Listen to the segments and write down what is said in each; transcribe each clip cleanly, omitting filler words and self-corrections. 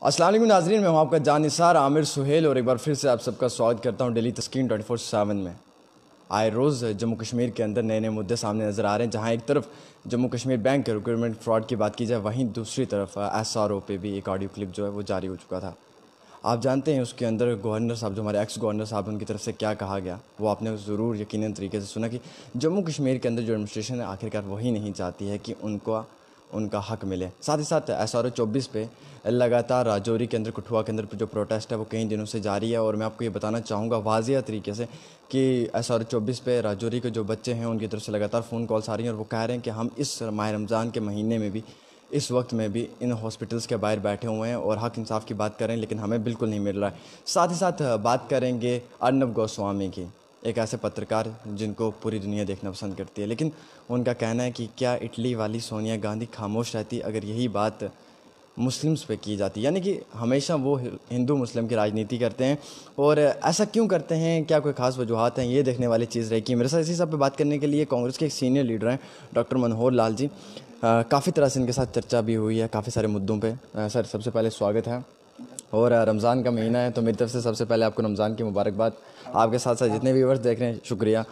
अस्सलाम वालेकुम नाज़रीन, मैं हूं आपका जानिसार आमिर सुहेल और एक बार फिर से आप सबका स्वागत करता हूं डेली तस्कीन 24/7 में। आए रोज़ जम्मू कश्मीर के अंदर नए नए मुद्दे सामने नज़र आ रहे हैं, जहां एक तरफ जम्मू कश्मीर बैंक के रिक्रूटमेंट फ्रॉड की बात की जाए, वहीं दूसरी तरफ SRO पे भी एक ऑडियो क्लिप जो है वो जारी हो चुका था। आप जानते हैं उसके अंदर गवर्नर साहब, जो हमारे एक्स गवर्नर साहब, उनकी तरफ से क्या कहा गया, वो आपने ज़रूर यकीनन तरीके से सुना कि जम्मू कश्मीर के अंदर जो एडमिनिस्ट्रेशन है आखिरकार वही नहीं चाहती है कि उनका हक मिले। साथ ही साथ SRO 24 पे लगातार राजौरी के अंदर, कठुआ के अंदर जो प्रोटेस्ट है वो कई दिनों से जारी है। और मैं आपको ये बताना चाहूँगा वाज़िया तरीके से कि SRO 24 पे राजौरी के जो बच्चे हैं उनकी तरफ से लगातार फ़ोन कॉल्स आ रही हैं और वो कह रहे हैं कि हम इस माह रमज़ान के महीने में भी, इस वक्त में भी इन हॉस्पिटल्स के बाहर बैठे हुए हैं और हक इंसाफ की बात करें, लेकिन हमें बिल्कुल नहीं मिल रहा है। साथ ही साथ बात करेंगे अर्नब गोस्वामी की, एक ऐसे पत्रकार जिनको पूरी दुनिया देखना पसंद करती है, लेकिन उनका कहना है कि क्या इटली वाली सोनिया गांधी खामोश रहती अगर यही बात मुस्लिम्स पे की जाती। यानी कि हमेशा वो हिंदू मुस्लिम की राजनीति करते हैं और ऐसा क्यों करते हैं, क्या कोई ख़ास वजूहत हैं, ये देखने वाली चीज़ रहेगी। मेरे साथ इसी सब पे बात करने के लिए कांग्रेस के एक सीनियर लीडर हैं डॉक्टर मनोहर लाल जी। काफ़ी तरह से इनके साथ चर्चा भी हुई है काफ़ी सारे मुद्दों पे। सर, सबसे पहले स्वागत है। और रमज़ान का महीना है तो मेरी तरफ से सबसे पहले आपको रमज़ान की मुबारकबाद। आपके साथ साथ जितने व्यूअर्स देख रहे हैं, शुक्रिया।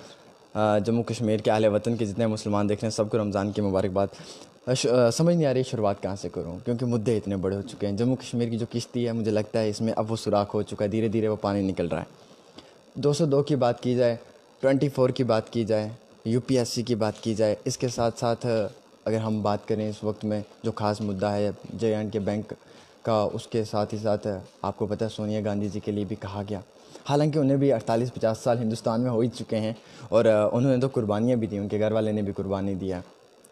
जम्मू कश्मीर के अहले वतन के जितने मुसलमान देख रहे हैं, सबको रमज़ान की मुबारकबाद। समझ नहीं आ रही शुरुआत कहाँ से करूँ, क्योंकि मुद्दे इतने बड़े हो चुके हैं। जम्मू कश्मीर की जो किश्ती है, मुझे लगता है इसमें अब वो सुराख हो चुका है, धीरे धीरे वो पानी निकल रहा है। 202 की बात की जाए, 24 की बात की जाए, UPSC की बात की जाए, इसके साथ साथ अगर हम बात करें इस वक्त में जो ख़ास मुद्दा है J&K बैंक का, उसके साथ ही साथ आपको पता है सोनिया गांधी जी के लिए भी कहा गया। हालांकि उन्हें भी 48-50 साल हिंदुस्तान में हो ही चुके हैं और उन्होंने तो कुर्बानियाँ भी दी, उनके घर वाले ने भी कुर्बानी दिया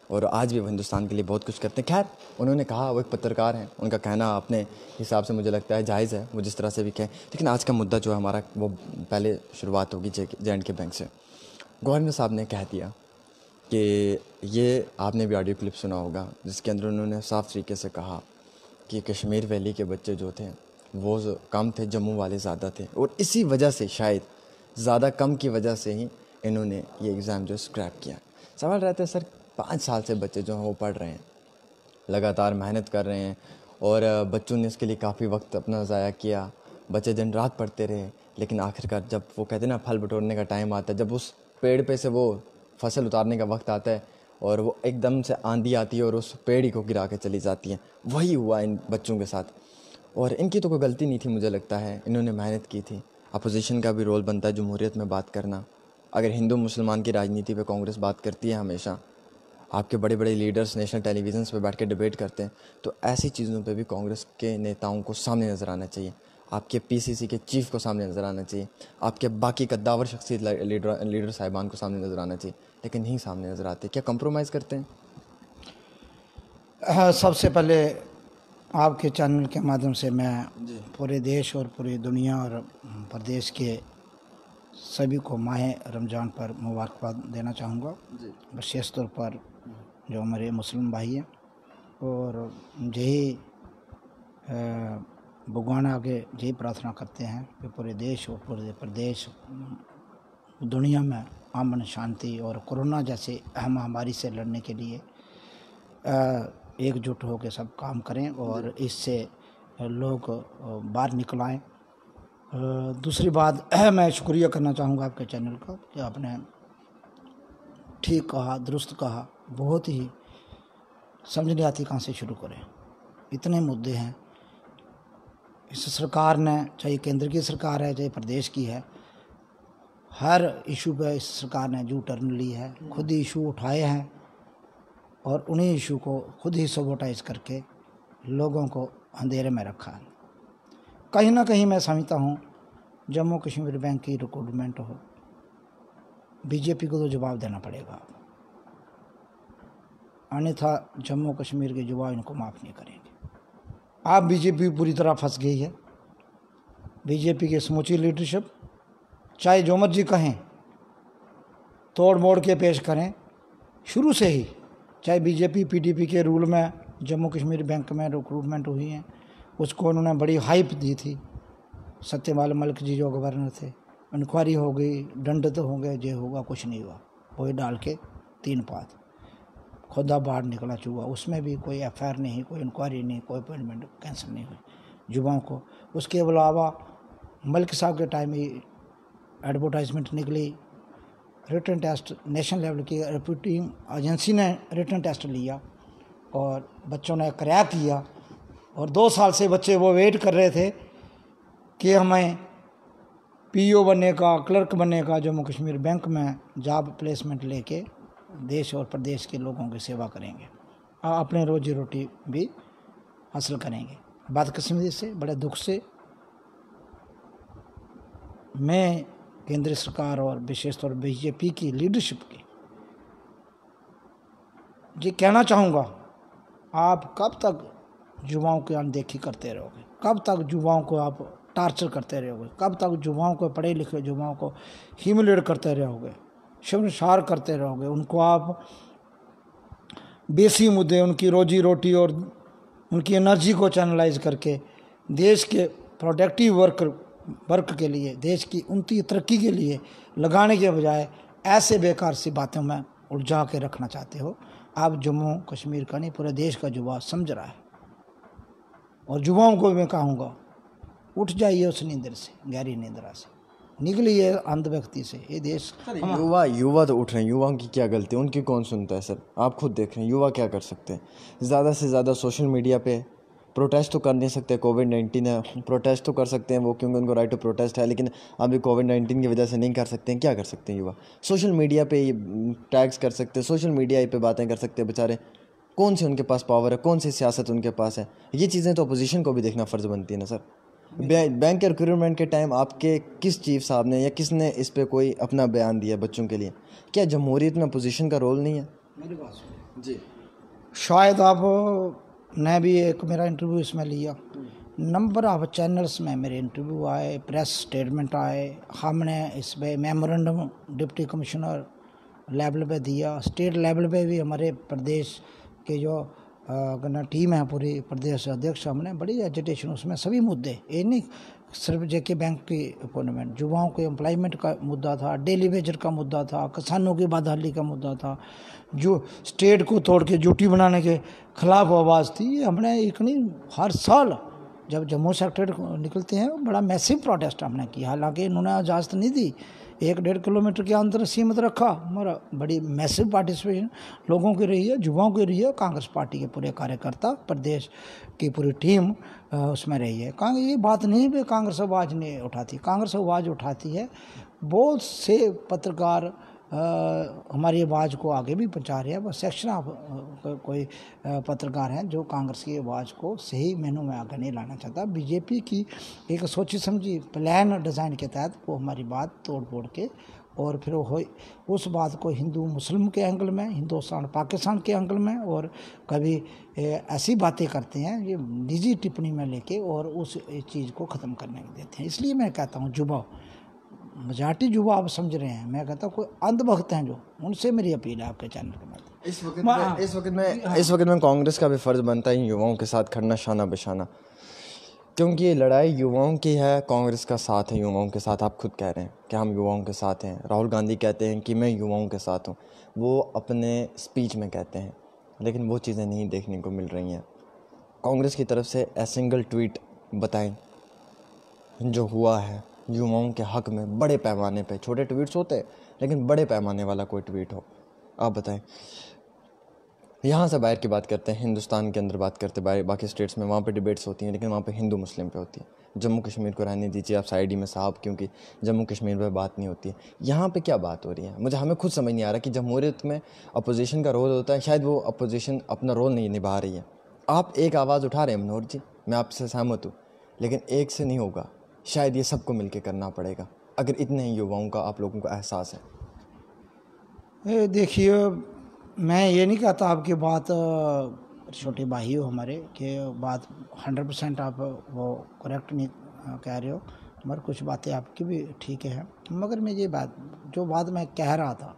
और आज भी वो हिंदुस्तान के लिए बहुत कुछ करते हैं। खैर, उन्होंने कहा, वो एक पत्रकार हैं, उनका कहना अपने हिसाब से मुझे लगता है जायज़ है, वो जिस तरह से भी कहें। लेकिन आज का मुद्दा जो है हमारा, वो पहले शुरुआत होगी J&K बैंक से। गवर्नर साहब ने कह दिया कि ये आपने भी ऑडियो क्लिप सुना होगा, जिसके अंदर उन्होंने साफ़ तरीके से कहा कि कश्मीर वैली के बच्चे जो थे वो कम थे, जम्मू वाले ज़्यादा थे, और इसी वजह से, शायद ज़्यादा कम की वजह से ही इन्होंने ये एग्ज़ाम जो स्क्रैप किया। सवाल रहता है सर, 5 साल से बच्चे जो हैं वो पढ़ रहे हैं, लगातार मेहनत कर रहे हैं और बच्चों ने इसके लिए काफ़ी वक्त अपना ज़ाया किया, बच्चे दिन रात पढ़ते रहे, लेकिन आखिरकार जब वो कहते हैं ना फल बटोरने का टाइम आता है, जब उस पेड़ पे से वो फसल उतारने का वक्त आता है और वो एकदम से आंधी आती है और उस पेड़ ही को गिरा के चली जाती है, वही हुआ इन बच्चों के साथ। और इनकी तो कोई गलती नहीं थी, मुझे लगता है इन्होंने मेहनत की थी। अपोजिशन का भी रोल बनता है जमहूरियत में बात करना। अगर हिंदू मुसलमान की राजनीति पे कांग्रेस बात करती है हमेशा, आपके बड़े बड़े लीडर्स नेशनल टेलीविज़न्स पे बैठ के डिबेट करते हैं, तो ऐसी चीज़ों पे भी कांग्रेस के नेताओं को सामने नज़र आना चाहिए, आपके PCC के चीफ को सामने नज़र आना चाहिए, आपके बाकी कद्दावर शख्सियत लीडर साहिबान को सामने नज़र आना चाहिए, लेकिन नहीं सामने नज़र आते। क्या कंप्रोमाइज़ करते हैं? सबसे पहले आपके चैनल के माध्यम से मैं पूरे देश और पूरी दुनिया और प्रदेश के सभी को माह रमज़ान पर मुबारकबाद देना चाहूँगा, विशेष तौर पर जो हमारे मुस्लिम भाई हैं, और यही भगवान आगे यही प्रार्थना करते हैं कि पूरे देश और पूरे प्रदेश, दुनिया में अमन शांति और कोरोना जैसे महामारी से लड़ने के लिए एकजुट होकर सब काम करें और इससे लोग बाहर निकल आएँ। दूसरी बात, मैं शुक्रिया करना चाहूँगा आपके चैनल का कि आपने ठीक कहा, दुरुस्त कहा, बहुत ही समझ नहीं आती कहाँ से शुरू करें, इतने मुद्दे हैं। इस सरकार ने, चाहे केंद्र की सरकार है चाहे प्रदेश की है, हर इशू पे इस सरकार ने जू टर्न ली है, खुद ही इशू उठाए हैं और उन्हीं इशू को खुद ही सबोटाइज करके लोगों को अंधेरे में रखा है। कहीं ना कहीं मैं समझता हूँ जम्मू कश्मीर बैंक की रिक्रूटमेंट हो, बीजेपी को तो जवाब देना पड़ेगा, अन्यथा जम्मू कश्मीर के युवा इनको माफ़ नहीं करेंगे। आप बीजेपी पूरी तरह फंस गई है। बीजेपी की समूची लीडरशिप, चाहे जो मर्जी कहें, तोड़ मोड़ के पेश करें, शुरू से ही चाहे बीजेपी PDP के रूल में जम्मू कश्मीर बैंक में रिक्रूटमेंट हुई है, उसको उन्होंने बड़ी हाइप दी थी। सत्यपाल मलिक जी जो गवर्नर थे, इंक्वायरी हो गई, दंड तो हो गए, जे होगा कुछ नहीं हुआ, वही डाल के 3 पात खुदा बाहर निकला चूहा, उसमें भी कोई FIR नहीं, कोई इंक्वायरी नहीं, कोई अपॉइंटमेंट कैंसिल नहीं हुई। युवाओं को। उसके अलावा मलिक साहब के टाइम ही एडवर्टाइजमेंट निकली, रिटन टेस्ट नेशनल लेवल की रिपोर्टिंग एजेंसी ने रिटन टेस्ट लिया और बच्चों ने क्रैक किया, और 2 साल से बच्चे वो वेट कर रहे थे कि हमें पीओ बनने का, क्लर्क बनने का, जम्मू कश्मीर बैंक में जॉब प्लेसमेंट लेके देश और प्रदेश के लोगों की सेवा करेंगे, अपने रोजी रोटी भी हासिल करेंगे। बदकिस्मती से, बड़े दुख से मैं केंद्र सरकार और विशेष तौर पर बीजेपी की लीडरशिप की ये कहना चाहूँगा, आप कब तक युवाओं की अनदेखी करते रहोगे? कब तक युवाओं को आप टार्चर करते रहोगे? कब तक युवाओं को, पढ़े लिखे युवाओं को ह्यूमिलेट करते रहोगे, शर्मसार करते रहोगे? उनको आप बेसिक मुद्दे, उनकी रोजी रोटी और उनकी एनर्जी को चैनलाइज करके देश के प्रोडक्टिव वर्क के लिए, देश की उनकी तरक्की के लिए लगाने के बजाय ऐसे बेकार सी बातों में उलझा के रखना चाहते हो। आप जम्मू कश्मीर का नहीं, पूरे देश का युवा समझ रहा है, और युवाओं को मैं कहूँगा, उठ जाइए उस नींद से, गहरी निद्रा से निकलिए, अंध व्यक्ति से। ये देश युवा तो उठ रहे हैं, युवाओं की क्या गलती है? उनकी कौन सुनता है सर? आप खुद देख रहे हैं युवा क्या कर सकते हैं? ज़्यादा से ज़्यादा सोशल मीडिया पे प्रोटेस्ट तो कर नहीं सकते, कोविड-19 है, प्रोटेस्ट तो कर सकते हैं वो, क्योंकि उनको राइट टू प्रोटेस्ट है, लेकिन अभी कोविड-19 की वजह से नहीं कर सकते हैं। क्या कर सकते हैं युवा? सोशल मीडिया पे टैग्स कर सकते हैं, सोशल मीडिया पे बातें कर सकते हैं। बेचारे कौन सी उनके पास पावर है, कौन सी सियासत उनके पास है? ये चीज़ें तो अपोजिशन को भी देखना फ़र्ज़ बनती है ना सर। बैंक के रिक्रूटमेंट के टाइम आपके किस चीफ साहब ने या किसने इस पे कोई अपना बयान दिया बच्चों के लिए? क्या जमहूरियत में अपोजिशन का रोल नहीं है? मेरी बात सुनो जी, शायद आप ने भी एक मेरा इंटरव्यू इसमें लिया, नंबर ऑफ चैनल्स में मेरे इंटरव्यू आए, प्रेस स्टेटमेंट आए, हमने इस पर मेमोरेंडम डिप्टी कमिश्नर लेवल पे दिया, स्टेट लेवल पे भी हमारे प्रदेश के जो टीम है, पूरी प्रदेश अध्यक्ष, हमने बड़ी एजिटेशन उसमें सभी मुद्दे, ये नहीं सिर्फ जेके बैंक की अपॉइंटमेंट, युवाओं के एम्प्लॉयमेंट का मुद्दा था, डेली वेजर का मुद्दा था, किसानों की बदहाली का मुद्दा था, जो स्टेट को तोड़ के ड्यूटी बनाने के खिलाफ आवाज़ थी। हमने एक नहीं, हर साल जब जम्मू सेक्टर निकलते हैं बड़ा मैसिव प्रोटेस्ट हमने किया, हालांकि इन्होंने इजाज़त नहीं दी, 1-1.5 किलोमीटर के अंदर सीमित रखा, हमारा बड़ी मैसिव पार्टिसिपेशन लोगों की रही है, युवाओं की रही है, कांग्रेस पार्टी के पूरे कार्यकर्ता, प्रदेश की पूरी टीम उसमें रही है। ये बात नहीं भी कांग्रेस आवाज़ नहीं उठाती, कांग्रेस आवाज़ उठाती है। बहुत से पत्रकार हमारी आवाज़ को आगे भी पहुंचा रहे हैं, बस सेक्शन ऑफ कोई पत्रकार हैं जो कांग्रेस की आवाज़ को सही मेनू में आगे नहीं लाना चाहता। बीजेपी की एक सोची समझी प्लान डिज़ाइन के तहत वो हमारी बात तोड़ फोड़ के, और फिर वो उस बात को हिंदू मुस्लिम के एंगल में, हिंदुस्तान पाकिस्तान के एंगल में, और कभी ऐसी बातें करते हैं ये निजी टिप्पणी में लेके, और उस चीज़ को ख़त्म करने देते हैं। इसलिए मैं कहता हूँ युवा, मेजॉरिटी युवा आप समझ रहे हैं, मैं कहता हूँ कोई अंधभक्त हैं जो, उनसे मेरी अपील है आपके चैनल के माध्यम। इस वक्त में कांग्रेस का भी फ़र्ज़ बनता है युवाओं के साथ खड़ना शाना बशाना, क्योंकि ये लड़ाई युवाओं की है, कांग्रेस का साथ है युवाओं के साथ। आप खुद कह रहे हैं कि हम युवाओं के साथ हैं, राहुल गांधी कहते हैं कि मैं युवाओं के साथ हूँ, वो अपने स्पीच में कहते हैं, लेकिन वो चीज़ें नहीं देखने को मिल रही हैं। कांग्रेस की तरफ से ए सिंगल ट्वीट बताएं जो हुआ है युवाओं के हक़ में, बड़े पैमाने पे, छोटे ट्वीट्स होते हैं लेकिन बड़े पैमाने वाला कोई ट्वीट हो, आप बताएं। यहाँ से बाहर की बात करते हैं, हिंदुस्तान के अंदर बात करते हैं, बाकी स्टेट्स में वहाँ पे डिबेट्स होती हैं, लेकिन वहाँ पे हिंदू मुस्लिम पे होती है। जम्मू कश्मीर को रहने दीजिए आप साइड ही में साहब, क्योंकि जम्मू कश्मीर पे बात नहीं हती है। यहाँ पे क्या बात हो रही है? हमें खुद समझ नहीं आ रहा कि जमहूरियत में अपोजिशन का रोल होता है, शायद वो अपोजिशन अपना रोल नहीं निभा रही है। आप एक आवाज़ उठा रहे हैं मनोहर जी, मैं आपसे सहमत हूँ, लेकिन एक से नहीं होगा, शायद ये सबको मिलकर करना पड़ेगा, अगर इतने ही युवाओं का आप लोगों को एहसास है। देखिए, मैं ये नहीं कहता आपकी बात, छोटे भाई हो हमारे, कि बात 100% आप वो करेक्ट नहीं कह रहे हो, मगर कुछ बातें आपकी भी ठीक है, मगर मैं ये बात मैं कह रहा था,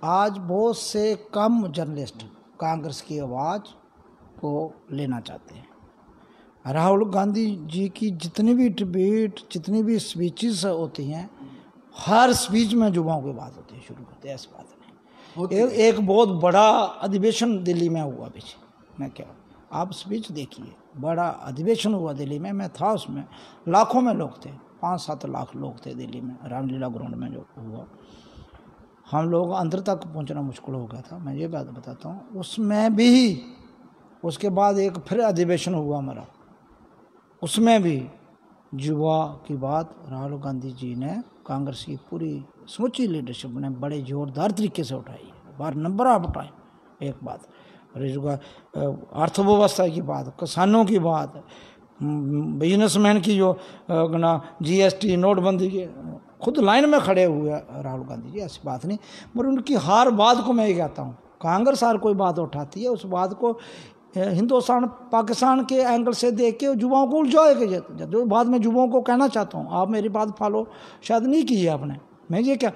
आज बहुत से कम जर्नलिस्ट कांग्रेस की आवाज़ को लेना चाहते हैं। राहुल गांधी जी की जितनी भी डिबेट, जितनी भी स्पीचेस होती हैं, हर स्पीच में युवाओं की बात होती है, शुरू करते हैं, ऐसी बात नहीं। एक बहुत बड़ा अधिवेशन दिल्ली में हुआ पीछे, मैं क्या आप स्पीच देखिए, बड़ा अधिवेशन हुआ दिल्ली में, मैं था उसमें, लाखों में लोग थे, 5-7 लाख लोग थे दिल्ली में, रामलीला ग्राउंड में जो हुआ। हम लोग अंदर तक पहुंचना मुश्किल हो गया था, मैं ये बात बताता हूँ। उसमें भी उसके बाद एक फिर अधिवेशन हुआ हमारा, उसमें भी युवा की बात राहुल गांधी जी ने, कांग्रेस की पूरी समूची लीडरशिप ने बड़े जोरदार तरीके से उठाई, बार नंबर आप उठाए। एक बात अर्थव्यवस्था की बात, किसानों की बात, बिजनेसमैन की जो ना GST नोटबंदी के, खुद लाइन में खड़े हुए राहुल गांधी जी, ऐसी बात नहीं। मगर उनकी हर बात को मैं ये कहता हूँ, कांग्रेस हर कोई बात उठाती है, उस बात को हिंदुस्तान पाकिस्तान के एंगल से देख के युवाओं को उलझाए के जो बात मैं युवाओं को कहना चाहता हूँ, आप मेरी बात फॉलो शायद नहीं की है आपने। मैं ये क्या,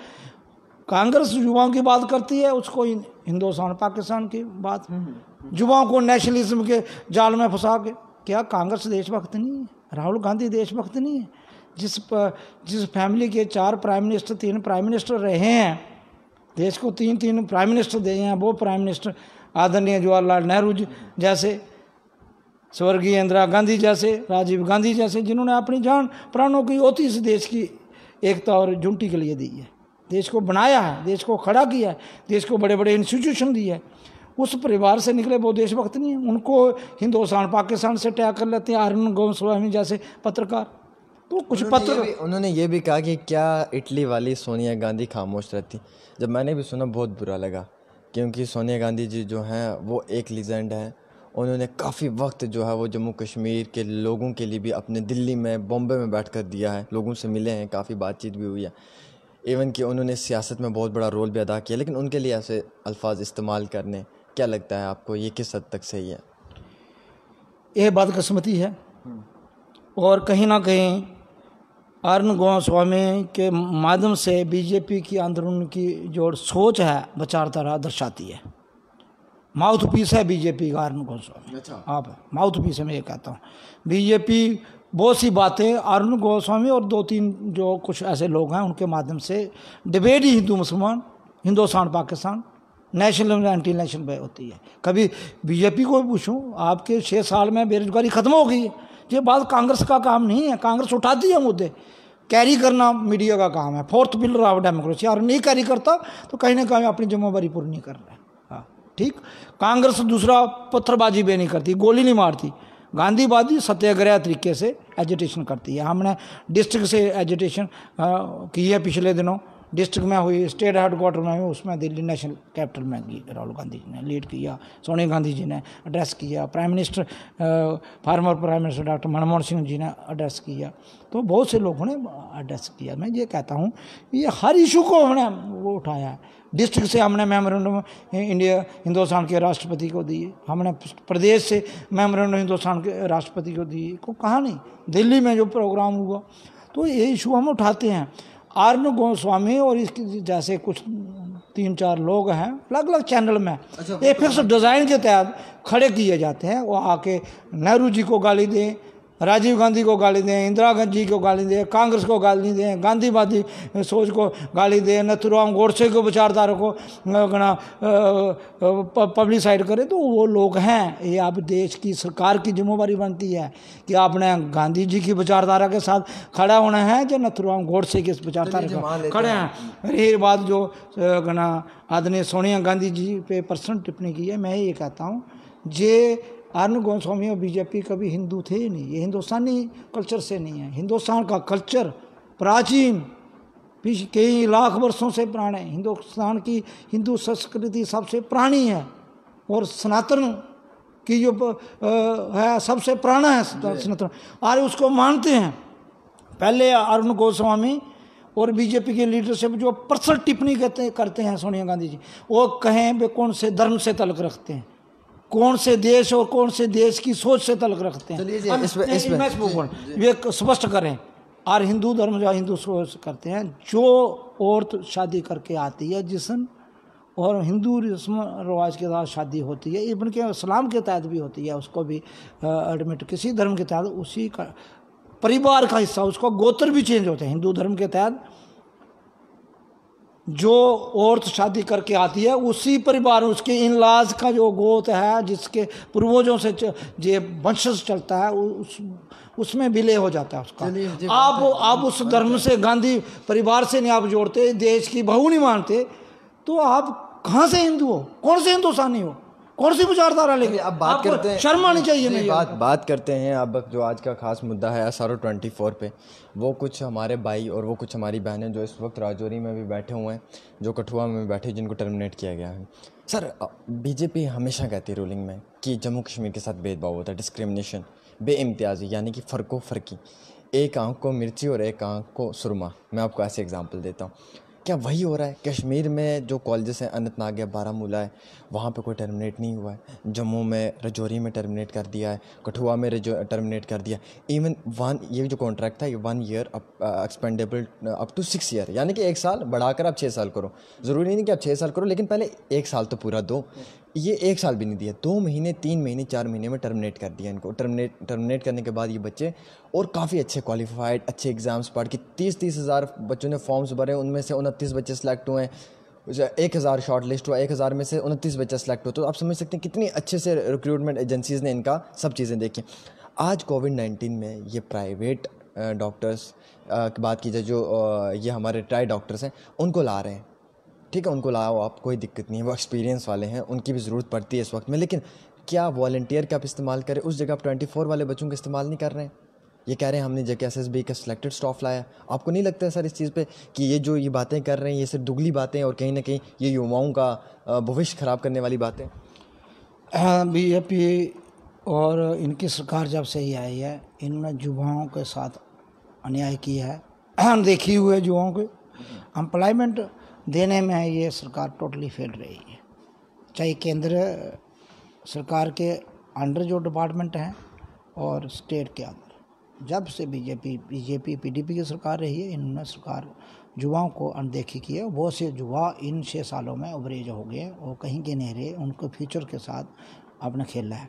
कांग्रेस युवाओं की बात करती है, उसको हिंदुस्तान पाकिस्तान की बात, युवाओं को नेशनलिज्म के जाल में फंसा के। क्या कांग्रेस देशभक्त नहीं है? राहुल गांधी देशभक्त नहीं है? जिस फैमिली के 4 प्राइम मिनिस्टर 3 प्राइम मिनिस्टर रहे हैं, देश को 3 प्राइम मिनिस्टर दिए हैं, वो प्राइम मिनिस्टर आदरणीय जवाहरलाल नेहरू जैसे, स्वर्गीय इंदिरा गांधी जैसे, राजीव गांधी जैसे, जिन्होंने अपनी जान प्राणों की ओती इस देश की एकता और यूनिटी के लिए दी है, देश को बनाया है, देश को खड़ा किया है, देश को बड़े बड़े इंस्टीट्यूशन दिए है। उस परिवार से निकले वो देशभक्त नहीं है। उनको हिंदुस्तान पाकिस्तान से टैग कर लेते हैं आर्यन गोस्वामी जैसे पत्रकार। तो कुछ उन्होंने ये भी कहा कि क्या इटली वाली सोनिया गांधी खामोश रहती। जब मैंने भी सुना बहुत बुरा लगा, क्योंकि सोनिया गांधी जी जो हैं वो एक लीजेंड हैं। उन्होंने काफ़ी वक्त जो है वो जम्मू कश्मीर के लोगों के लिए भी अपने दिल्ली में, बॉम्बे में बैठकर दिया है, लोगों से मिले हैं, काफ़ी बातचीत भी हुई है, इवन कि उन्होंने सियासत में बहुत बड़ा रोल भी अदा किया। लेकिन उनके लिए ऐसे अल्फाज इस्तेमाल करने, क्या लगता है आपको ये किस हद तक सही है? यह बदकिस्मती है, और कहीं ना कहीं आर्यन गोस्वामी के माध्यम से बीजेपी की अंदरूनी की जो सोच है, विचारधारा दर्शाती है। माउथ पीस है बीजेपी का आर्यन गोस्वामी। अच्छा, आप माउथ पीस है, मैं ये कहता हूँ। बीजेपी बहुत सी बातें आर्यन गोस्वामी और 2-3 जो कुछ ऐसे लोग हैं उनके माध्यम से डिबेट ही हिंदू मुसलमान, Hindustan Pakistan, national anti national पे होती है। कभी बीजेपी को पूछूं, आपके 6 साल में बेरोजगारी खत्म हो गई है? ये बात कांग्रेस का काम नहीं है। कांग्रेस उठाती है मुद्दे, कैरी करना मीडिया का काम है, 4th पिलर ऑफ डेमोक्रेसी। और नहीं कैरी करता तो कहीं ना कहीं अपनी जिम्मेदारी पूरी नहीं कर रहा है। हाँ ठीक, कांग्रेस दूसरा पत्थरबाजी भी नहीं करती, गोली नहीं मारती, गांधीवादी सत्याग्रह तरीके से एजिटेशन करती है। हमने डिस्ट्रिक्ट से एजिटेशन की है, पिछले दिनों डिस्ट्रिक्ट में हुई, स्टेट हेडक्वार्टर में हुई, उसमें दिल्ली नेशनल कैपिटल में की, राहुल गांधी जी ने लीड किया, सोनिया गांधी जी ने एड्रेस किया, prime minister former prime minister doctor Manmohan Singh ji ने एड्रेस किया, तो बहुत से लोगों ने एड्रेस किया। मैं ये कहता हूँ ये हर इशू को हमने वो उठाया है। डिस्ट्रिक्ट से हमने मेमोरेंडम हिंदुस्तान के राष्ट्रपति को दिए, हमने प्रदेश से मेमोरेंडम हिंदुस्तान के राष्ट्रपति को दिए, को कहा नहीं, दिल्ली में जो प्रोग्राम हुआ, तो ये इशू हम उठाते हैं। आर्यन गोस्वामी और इसके जैसे कुछ 3-4 लोग हैं अलग अलग चैनल में, ये फिक्स डिज़ाइन के तहत खड़े किए जाते हैं। वो आके नेहरू जी को गाली दें, राजीव गांधी को गाली दें, इंदिरा गांधी जी को गाली दें, कांग्रेस को गाली दें, गांधीवादी सोच को गाली दें, नथुराम गोडसे को विचारधारा को पब्लिसाइड करें, तो वो लोग हैं। ये अब देश की सरकार की जिम्मेदारी बनती है कि आपने गांधी जी की विचारधारा के साथ खड़ा होना है, जो नथुराम गोडसे की विचारधारा के खड़े हैं। ये बात जो आदरणीय सोनिया गांधी जी पे पर्सनल टिप्पणी की है, मैं ये कहता हूँ जे आर्यन गोस्वामी और बीजेपी कभी हिंदू थे ही नहीं, ये हिंदुस्तानी कल्चर से नहीं है। हिंदुस्तान का कल्चर प्राचीन, कई लाख वर्षों से पुराने, हिंदुस्तान की हिंदू संस्कृति सबसे पुरानी है, और सनातन की जो है सबसे पुराना है सनातन, और उसको मानते हैं। पहले आर्यन गोस्वामी और बीजेपी की लीडरशिप जो पर्सनल टिप्पणी करते हैं सोनिया गांधी जी, वो कहें वे कौन से धर्म से तल्लुक़ रखते हैं, कौन से देश और कौन से देश की सोच से तल्लुक़ रखते हैं, वे स्पष्ट करें। और हिंदू धर्म जो हिंदू सोच करते हैं, जो औरत शादी करके आती है जिसम, और हिंदू रस्म रवाज के साथ शादी होती है, इवन के इस्लाम के तहत भी होती है, उसको भी एडमिट, किसी धर्म के तहत उसी का परिवार का हिस्सा, उसका गोत्र भी चेंज होते हैं। हिंदू धर्म के तहत जो औरत शादी करके आती है उसी परिवार उसके इन लाज का जो गोत है जिसके पूर्वजों से ये वंशज चलता है उसमें विलय हो जाता है उसका। आप उस धर्म से गांधी परिवार से नहीं आप जोड़ते, देश की बहू नहीं मानते, तो आप कहाँ से हिंदू हो? कौन से हिंदुस्तानी हो? कौन सी विचारधारा लेके? अब बात करते हैं, शर्म आनी चाहिए नहीं? बात करते हैं अब जो आज का खास मुद्दा है SRO 24 पे। वो कुछ हमारे भाई और वो कुछ हमारी बहनें जो इस वक्त राजौरी में भी बैठे हुए हैं, जो कठुआ में भी बैठे, जिनको टर्मिनेट किया गया है। सर, बीजेपी हमेशा कहती है रूलिंग में कि जम्मू कश्मीर के साथ भेदभाव होता है, डिस्क्रिमिनेशन, बेइम्तियाजी, यानी कि फ़र्को फ़र्की, एक आँख को मिर्ची और एक आँख को सुरमा। मैं आपको ऐसे एग्जाम्पल देता हूँ। क्या वही हो रहा है? कश्मीर में जो कॉलेजेस हैं, अनंतनाग है, बारामूला है, वहाँ पे कोई टर्मिनेट नहीं हुआ है। जम्मू में राजौरी में टर्मिनेट कर दिया है, कठुआ में टर्मिनेट कर दिया। इवन ये जो कॉन्ट्रैक्ट था ये 1 year expendable up to 6 year, यानी कि 1 साल बढ़ाकर आप 6 साल करो। ज़रूरी नहीं कि आप 6 साल करो, लेकिन पहले 1 साल तो पूरा दो। ये 1 साल भी नहीं दिया, 2 महीने 3 महीने 4 महीने में टर्मिनेट कर दिया इनको। टर्मिनेट करने के बाद ये बच्चे और काफ़ी अच्छे क्वालिफाइड, अच्छे एग्ज़ाम्स पढ़ के 30 हज़ार बच्चों ने फॉर्म्स भरे, उनमें से 29 बच्चे सेलेक्ट हुए हैं। 1000 शॉर्ट लिस्ट हुआ, 1000 में से 29 बच्चे सेलेक्ट हुए। तो आप समझ सकते हैं कितनी अच्छे से रिक्रूटमेंट एजेंसीज़ ने इनका सब चीज़ें देखी। आज कोविड-19 में ये प्राइवेट डॉक्टर्स की बात की जाए, जो ये हमारे रिटायर्ड डॉक्टर्स हैं, उनको ला रहे हैं। ठीक है, उनको लाओ आप, कोई दिक्कत नहीं है, वो एक्सपीरियंस वाले हैं, उनकी भी ज़रूरत पड़ती है इस वक्त में। लेकिन क्या वॉलंटियर का आप इस्तेमाल करें, उस जगह आप 24 वाले बच्चों का इस्तेमाल नहीं कर रहे हैं। ये कह रहे हैं हमने JKSSB का सिलेक्टेड स्टाफ लाया। आपको नहीं लगता है सर इस चीज़ पे कि ये जो ये बातें कर रहे हैं ये सिर्फ दुगली बातें और कहीं ना कहीं ये युवाओं का भविष्य ख़राब करने वाली बातें? बीजेपी और इनकी सरकार जब से ही आई है, इन्होंने युवाओं के साथ अन्याय किया है। देखी हुए युवाओं को एम्प्लॉयमेंट देने में ये सरकार टोटली फेल रही है। चाहे केंद्र सरकार के अंडर जो डिपार्टमेंट हैं और स्टेट के अंदर, जब से बीजेपी PDP की सरकार रही है, इन्होंने सरकार युवाओं को अनदेखी की है। बहुत से युवा इन 6 सालों में ओवरेज हो गए और कहीं के नहीं रहे, उनको फ्यूचर के साथ अपना खेलना है।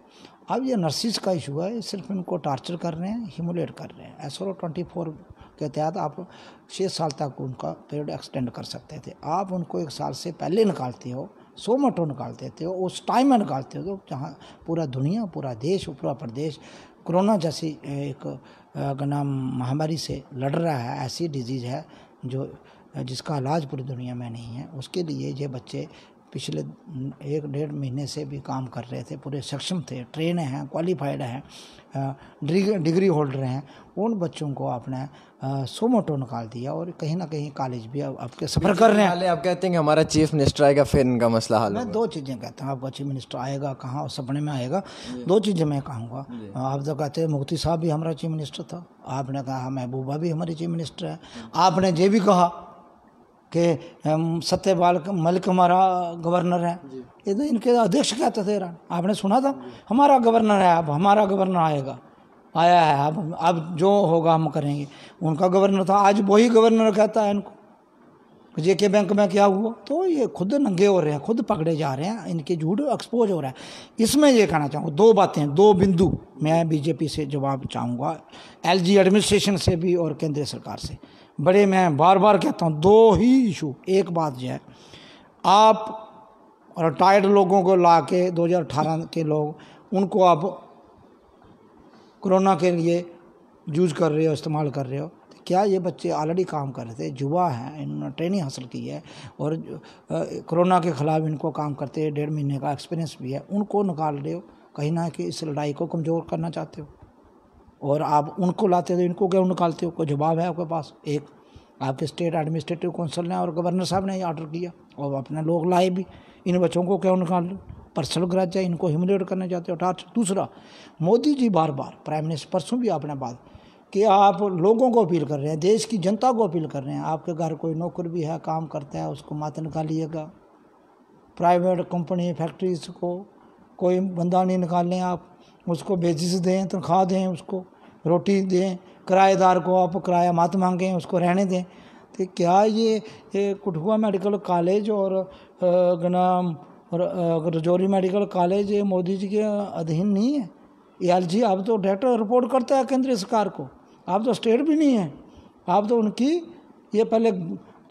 अब ये नर्सिस का इशू है, सिर्फ इनको टार्चर कर रहे हैं, ह्यूमिलेट कर रहे हैं। SRO 24 के तहत आप 6 साल तक उनका पीरियड एक्सटेंड कर सकते थे। आप उनको 1 साल से पहले निकालते हो, 100 मटो निकालते थे, उस टाइम में निकालते हो तो जहाँ पूरा दुनिया, पूरा देश, पूरा प्रदेश कोरोना जैसी एक नाम महामारी से लड़ रहा है, ऐसी डिजीज़ है जिसका इलाज पूरी दुनिया में नहीं है। उसके लिए ये बच्चे पिछले 1-1.5 महीने से भी काम कर रहे थे, पूरे सक्षम थे, ट्रेन हैं, क्वालिफाइड हैं, डिग्री होल्डर हैं। उन बच्चों को आपने सोमोटो निकाल दिया और कहीं ना कहीं कॉलेज भी आपके सफ़र कर रहे हैं। आप कहते हैं कि हमारा चीफ मिनिस्टर आएगा फिर इनका मसला हल होगा। मैं 2 चीज़ें कहता हूँ, आपका चीफ मिनिस्टर आएगा कहाँ और सपने में आएगा। 2 चीज़ें मैं कहूँगा। आप तो कहते हैं मुफ्ती साहब भी हमारा चीफ मिनिस्टर था, आपने कहा महबूबा भी हमारी चीफ मिनिस्टर है, आपने ये भी कहा कि सत्यपाल मलिक हमारा गवर्नर है। ये तो इनके अध्यक्ष कहते थे, आपने सुना था हमारा गवर्नर है, अब हमारा गवर्नर आया है, अब जो होगा हम करेंगे। उनका गवर्नर था, आज वही गवर्नर कहता है इनको JK बैंक में क्या हुआ। तो ये खुद नंगे हो रहे हैं, खुद पकड़े जा रहे हैं, इनके झूठ एक्सपोज हो रहा है। इसमें ये कहना चाहूँगा 2 बातें, 2 बिंदु मैं बीजेपी से जवाब चाहूँगा, LG एडमिनिस्ट्रेशन से भी और केंद्रीय सरकार से। बड़े मैं बार बार कहता हूँ 2 ही इशू। एक बात जो है, आप रिटायर्ड लोगों को ला के 2018 के लोग, उनको आप कोरोना के लिए यूज़ कर रहे हो, इस्तेमाल कर रहे हो। तो क्या ये बच्चे ऑलरेडी काम कर रहे थे, युवा हैं, इन्होंने ट्रेनिंग हासिल की है और कोरोना के ख़िलाफ़ इनको काम करते 1.5 महीने का एक्सपीरियंस भी है, उनको निकाल रहे हो कहीं ना कि इस लड़ाई को कमज़ोर करना चाहते हो। और आप उनको लाते हो, इनको क्यों निकालते हो? कोई जवाब है आपके पास? एक आपके स्टेट एडमिनिस्ट्रेटिव काउंसिल ने और गवर्नर साहब ने ऑर्डर किया और अपने लोग लाए भी, इन बच्चों को क्यों निकाल लो? पर्सनल ग्रज है, इनको ह्यूमिलेट करना चाहते हो, टार्चर। दूसरा, मोदी जी बार बार, प्राइम मिनिस्टर परसों भी आपने बात कि आप लोगों को अपील कर रहे हैं, देश की जनता को अपील कर रहे हैं, आपके घर कोई नौकर भी है, काम करता है, उसको मत निकालिएगा। प्राइवेट कंपनी फैक्ट्रीज को कोई बंदा नहीं निकालें, आप उसको बेसिस दें, तनख्वाह दें, उसको रोटी दें, किराएदार को आप किराया मत मांगें, उसको रहने दें। तो क्या ये कठुआ मेडिकल कॉलेज और नाम राजौरी मेडिकल कॉलेज मोदी जी के अधीन नहीं है? LG आप तो डायरेक्टर रिपोर्ट करता है केंद्रीय सरकार को, आप तो स्टेट भी नहीं है, आप तो उनकी ये पहले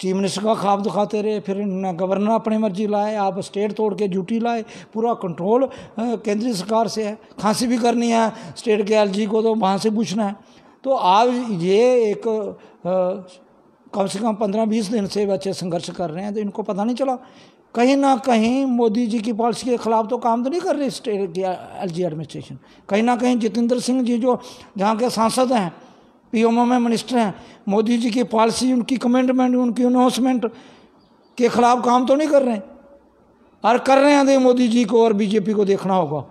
चीफ मिनिस्टर का ख्वाब दिखाते रहे, फिर गवर्नर अपनी मर्जी लाए, आप स्टेट तोड़ के ड्यूटी लाए, पूरा कंट्रोल केंद्रीय सरकार से है। खांसी भी करनी है स्टेट के एलजी को तो वहाँ से पूछना है। तो आज ये एक कम से कम 15-20 दिन से बच्चे संघर्ष कर रहे हैं, तो इनको पता नहीं चला। कहीं ना कहीं मोदी जी की पॉलिसी के खिलाफ तो काम तो नहीं कर रही स्टेट की एलजी एडमिनिस्ट्रेशन। कहीं ना कहीं जितेंद्र सिंह जी जो जहाँ के सांसद हैं, पीएमओ में मिनिस्टर हैं, मोदी जी की पॉलिसी, उनकी कमेंटमेंट, उनकी अनाउंसमेंट के खिलाफ काम तो नहीं कर रहे हैं। और कर रहे हैं तो मोदी जी को और बीजेपी को देखना होगा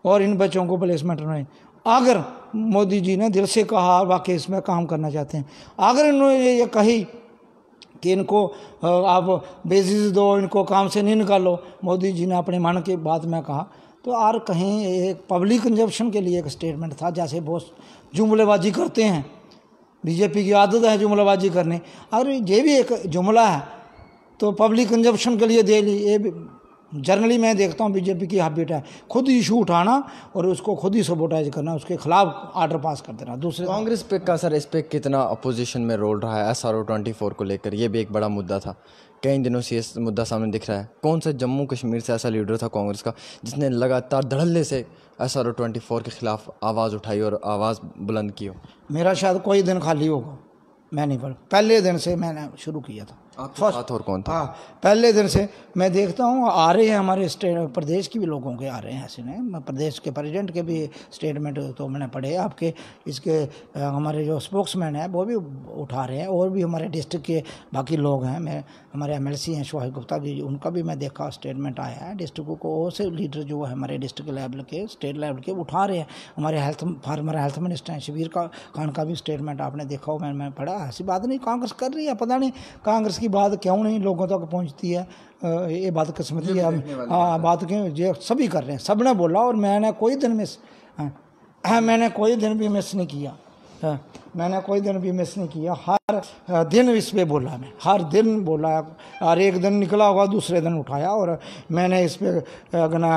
और इन बच्चों को प्लेसमेंट नहीं। अगर मोदी जी ने दिल से कहा वाकई इसमें काम करना चाहते हैं, अगर इन्होंने ये कही कि इनको आप बेसिस दो, इनको काम से नहीं निकालो, मोदी जी ने अपने मन की बात में कहा, तो और कहीं एक पब्लिक कंजप्शन के लिए एक स्टेटमेंट था। जैसे बहुत जुमलेबाजी करते हैं, बीजेपी की आदत है जुमलेबाजी करने, और ये भी एक जुमला है तो पब्लिक कंजप्शन के लिए दे ली। ये जनरली मैं देखता हूँ बीजेपी की हैबिट है, खुद इशू उठाना और उसको खुद ही सबोटाइज करना, उसके खिलाफ आर्डर पास कर देना। दूसरे कांग्रेस पे का सर इस पे कितना अपोजिशन में रोल रहा है SRO 24 को लेकर? ये भी एक बड़ा मुद्दा था, कई दिनों से ये मुद्दा सामने दिख रहा है। कौन सा जम्मू कश्मीर से ऐसा लीडर था कांग्रेस का जिसने लगातार धड़ल्ले से SRO 24 के खिलाफ आवाज़ उठाई और आवाज़ बुलंद की हो? मेरा शायद कोई दिन खाली होगा, मैं नहीं पढ़, पहले दिन से मैंने शुरू किया था। आपके साथ और कौन था? हाँ, पहले दिन से मैं देखता हूँ आ रहे हैं हमारे स्टेट प्रदेश की भी लोगों के आ रहे हैं ऐसे नहीं, प्रदेश के प्रेसिडेंट के भी स्टेटमेंट तो मैंने पढ़े आपके, इसके हमारे जो स्पोक्समैन हैं वो भी उठा रहे हैं, और भी हमारे डिस्ट्रिक्ट के बाकी लोग हैं, मैं हमारे MLC हैं शोहेब गुप्ता जी, उनका भी मैं देखा स्टेटमेंट आया है। डिस्ट्रिक्ट को से लीडर जो है हमारे डिस्ट्रिक्ट लेवल के, स्टेट लेवल के उठा रहे हैं। हमारे फॉर्मर हेल्थ मिनिस्टर हैं शबीर खान का भी स्टेटमेंट आपने देखा हो, मैंने पढ़ा। ऐसी बात नहीं कांग्रेस कर रही है, पता नहीं कांग्रेस की बात क्यों नहीं लोगों तक पहुंचती है, ये बात किस्मती है। हाँ, बात क्यों ये सभी कर रहे हैं, सब ने बोला, और मैंने कोई दिन मिस मैंने कोई दिन भी मिस नहीं किया, मैंने कोई दिन भी मिस नहीं किया। हर दिन इस पे बोला, मैं हर दिन बोला, और एक दिन निकला होगा दूसरे दिन उठाया, और मैंने इस पे अपना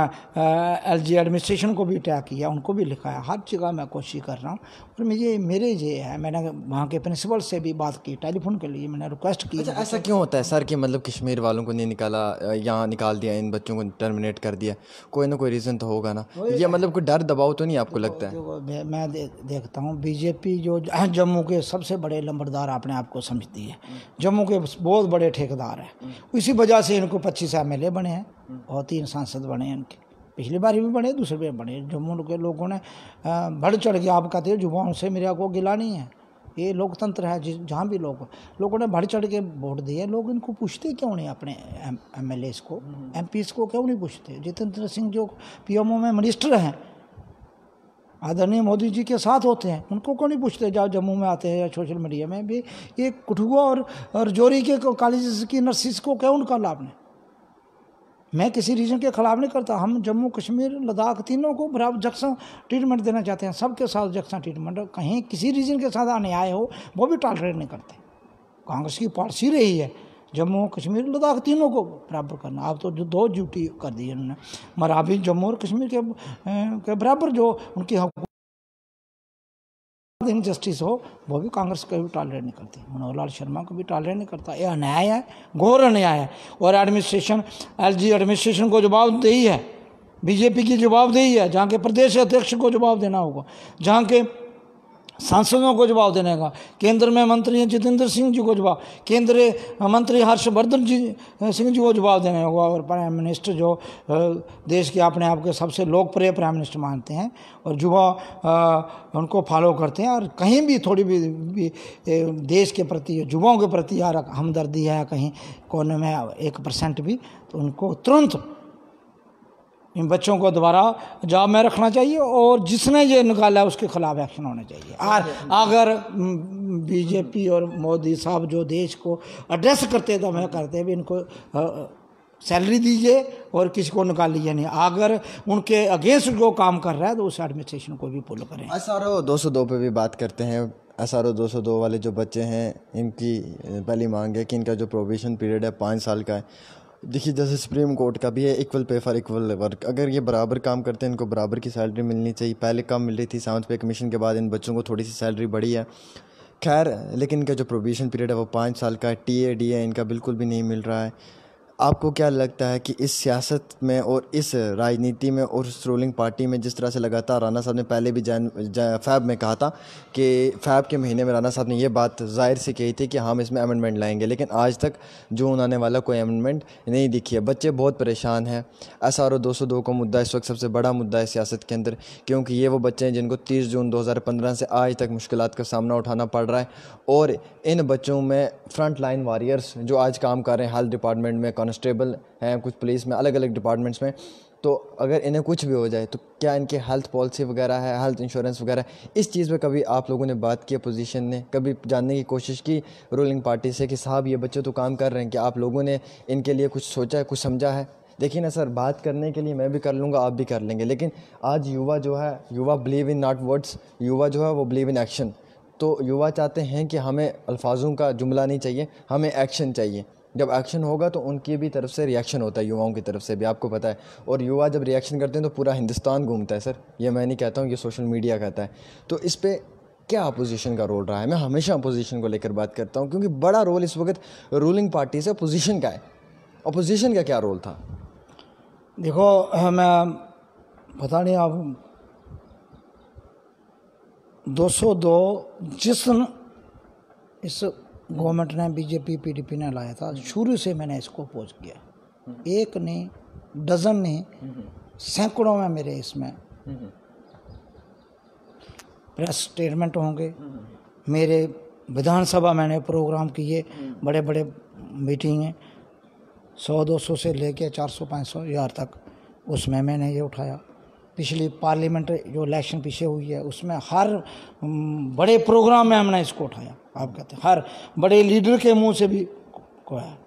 LG एडमिनिस्ट्रेशन को भी टैग किया, उनको भी लिखाया, हर जगह मैं कोशिश कर रहा हूँ। और मेरे ये है, मैंने वहाँ के प्रिंसिपल से भी बात की, टेलीफोन के लिए मैंने रिक्वेस्ट की। अच्छा, ऐसा क्यों होता है सर कि मतलब कश्मीर वालों को नहीं निकाला, यहाँ निकाल दिया, इन बच्चों को टर्मिनेट कर दिया? कोई ना कोई रीज़न तो होगा ना, ये मतलब कोई डर दबाव तो नहीं आपको लगता है? मैं देखता हूँ बीजेपी जो जम्मू के सबसे बड़े लंबरदार अपने आप को समझती है, जम्मू के बहुत बड़े ठेकेदार हैं, इसी वजह से इनको 25 MLA बने हैं और 3 सांसद बने हैं इनके, पिछली बार भी बने, दूसरी बार बने। जम्मू के लोगों ने बढ़ चढ़ के, आप कहते हैं युवाओं से मेरा को गिला नहीं है, ये लोकतंत्र है, जहाँ भी लोगों ने बढ़ चढ़ के वोट दिए। लोग इनको पूछते क्यों नहीं, अपने MLAs को, MPs को क्यों नहीं पूछते? जितेंद्र सिंह जो PMO में मिनिस्टर हैं, आदरणीय मोदी जी के साथ होते हैं, उनको क्यों नहीं पूछते? जाओ जम्मू में आते हैं या सोशल मीडिया में भी, ये कठुआ और जोरी के कॉलेज की नर्सिस को क्यों निकाला आपने? मैं किसी रीजन के खिलाफ नहीं करता, हम जम्मू कश्मीर लद्दाख तीनों को बराबर जक्सा ट्रीटमेंट देना चाहते हैं, सबके साथ जक्सा ट्रीटमेंट। कहीं किसी रीजन के साथ अन्याय हो वो भी टॉलरेट नहीं करते। कांग्रेस की पॉलिसी रही है जम्मू कश्मीर लद्दाख तीनों को बराबर करना। आप तो जो 2 ड्यूटी कर दी उन्होंने, मगर अभी जम्मू और कश्मीर के बराबर जो उनकी इनजस्टिस हो वो भी कांग्रेस कभी टॉलरेट नहीं करती, मनोहर लाल शर्मा को भी टॉलरेट नहीं करता। ये अन्याय है, घोर अन्याय है। और एडमिनिस्ट्रेशन, LG एडमिनिस्ट्रेशन को जवाबदेही है, बीजेपी की जवाबदेही है, जहाँ के प्रदेश अध्यक्ष को जवाब देना होगा, जहाँ के सांसदों को जवाब देने का, केंद्र में मंत्री जितेंद्र सिंह जी को जवाब, केंद्रीय मंत्री हर्षवर्धन सिंह जी को जवाब देने होगा, और प्राइम मिनिस्टर जो देश के अपने आप के सबसे लोकप्रिय प्राइम मिनिस्टर मानते हैं और युवा उनको फॉलो करते हैं, और कहीं भी थोड़ी भी देश के प्रति, युवाओं के प्रति यार हमदर्दी है कहीं कोने में 1% भी, तो उनको तुरंत इन बच्चों को दोबारा जॉब में रखना चाहिए, और जिसने ये निकाला उसके खिलाफ एक्शन होना चाहिए। और अगर बीजेपी और मोदी साहब जो देश को एड्रेस करते तो मैं करते भी, इनको सैलरी दीजिए और किसी को निकाल लीजिए नहीं। अगर उनके अगेंस्ट जो काम कर रहा है तो उस एडमिनिस्ट्रेशन को भी पुल करें। SRO 202 पे भी बात करते हैं। SRO 202 वाले जो बच्चे हैं, इनकी पहली मांग है कि इनका जो प्रोबेशन पीरियड है 5 साल का है। देखिए, जैसे सुप्रीम कोर्ट का भी है, equal pay for equal work. अगर ये बराबर काम करते हैं, इनको बराबर की सैलरी मिलनी चाहिए। पहले कम मिल रही थी, 7th पे कमीशन के बाद इन बच्चों को थोड़ी सी सैलरी बढ़ी है। खैर, लेकिन इनका जो प्रोबेशन पीरियड है वो 5 साल का है। टी ए इनका बिल्कुल भी नहीं मिल रहा है। आपको क्या लगता है कि इस सियासत में और इस राजनीति में और इस रूलिंग पार्टी में जिस तरह से लगातार राणा साहब ने पहले भी फैब में कहा था कि फैब के महीने में राणा साहब ने ये बात जाहिर से कही थी कि हम इसमें अमेंडमेंट लाएंगे, लेकिन आज तक जो आने वाला कोई अमेंडमेंट नहीं दिखी है। बच्चे बहुत परेशान हैं। SRO 202 का मुद्दा इस वक्त सबसे बड़ा मुद्दा है सियासत के अंदर, क्योंकि ये वो बच्चे हैं जिनको 30 जून 2015 से आज तक मुश्किलात का सामना उठाना पड़ रहा है। और इन बच्चों में फ्रंट लाइन वॉरियर्स जो आज काम कर रहे हैं, हेल्थ डिपार्टमेंट में कांस्टेबल हैं, कुछ पुलिस में, अलग अलग डिपार्टमेंट्स में, तो अगर इन्हें कुछ भी हो जाए तो क्या इनके हेल्थ पॉलिसी वगैरह है, हेल्थ इंश्योरेंस वगैरह, इस चीज़ पे कभी आप लोगों ने बात की? अपोजिशन ने कभी जानने की कोशिश की रूलिंग पार्टी से कि साहब ये बच्चे तो काम कर रहे हैं, कि आप लोगों ने इनके लिए कुछ सोचा है, कुछ समझा है? देखिए ना सर, बात करने के लिए मैं भी कर लूँगा, आप भी कर लेंगे, लेकिन आज युवा जो है, युवा बिलीव इन नॉट वर्ड्स, युवा जो है वो बिलीव इन एक्शन। तो युवा चाहते हैं कि हमें अल्फाजों का जुमला नहीं चाहिए, हमें एक्शन चाहिए। जब एक्शन होगा तो उनकी भी तरफ से रिएक्शन होता है, युवाओं की तरफ से भी, आपको पता है। और युवा जब रिएक्शन करते हैं तो पूरा हिंदुस्तान घूमता है सर, ये मैं नहीं कहता हूँ, ये सोशल मीडिया कहता है। तो इस पर क्या अपोजिशन का रोल रहा है? मैं हमेशा अपोजिशन को लेकर बात करता हूँ, क्योंकि बड़ा रोल इस वक्त रूलिंग पार्टी से अपोजिशन का है। अपोजिशन का क्या रोल था? देखो, मैं पता नहीं, आप 202 जिस इस गवर्नमेंट ने, बीजेपी PDP ने लाया था, शुरू से मैंने इसको अपोज किया। एक नहीं, डजन नहीं, सैकड़ों में मेरे इसमें प्रेस स्टेटमेंट होंगे, मेरे विधानसभा मैंने प्रोग्राम किए, बड़े बड़े मीटिंगें, 100-200 से लेके 400-500 हज़ार तक, उसमें मैंने ये उठाया। पिछली पार्लियामेंट जो इलेक्शन पीछे हुई है उसमें हर बड़े प्रोग्राम में हमने इसको उठाया। आप कहते हैं हर बड़े लीडर के मुंह से भी को है।